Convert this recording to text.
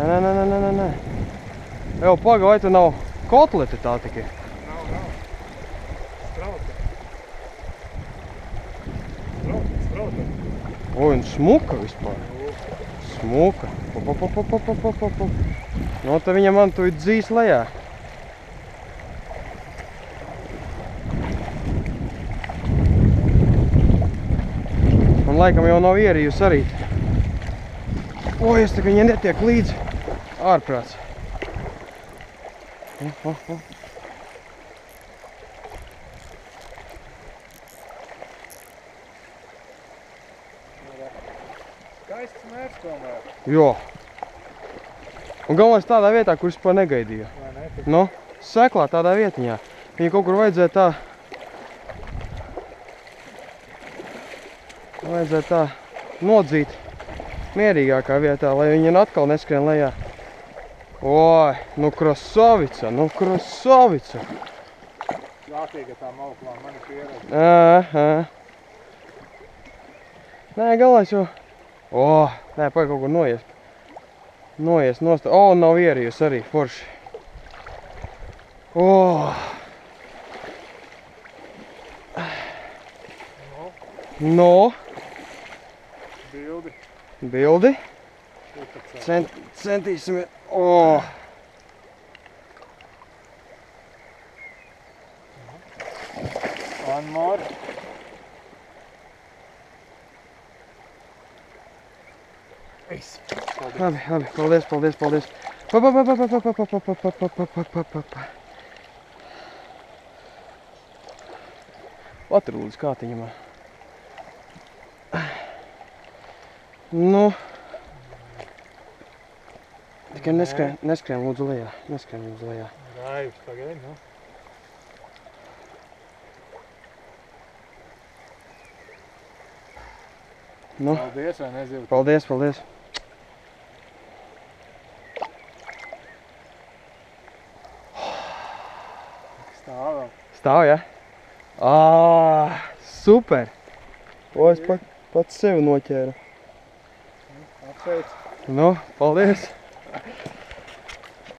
Nē. Jau paga, vai tu nav kotlete tā tikai? Nav. Strauta. Oi, un smuka vispār. Smuka. No, te viņa man tu dzīs lejā. Un laikam jau nav ierījusi arī. Oi, es tā, ka viņa netiek līdzi. Ārprāts. Skaists mērs tomēr. Jo. Un galvenais tādā vietā, kur es pa negaidīju. Vai ne? Nu, seklā tādā vietiņā. Viņa kaut kur vajadzēja tā... Vajadzēja tā nodzīt mierīgākā vietā, lai viņa atkal neskrien lejā. Oi, nu krasavica, Jātīga tām auklām, man ir pieredze. Nē, galvenais jau... Nē, pagaid kaut kur noies. Noies nost. Nav ierījusi arī, forši. No. Bildi. Centīsim. One more. Labi, paldies. Atrūdz kātiņumā. Nu. Tikai neskrien lūdzu lejā. Raivs pagaid, nu. Nu. Paldies, vai nezinu? Paldies. Stāv vēl. Stāv, ja? Super! Es pats sevi noķēru. Apsveic. Nu, paldies!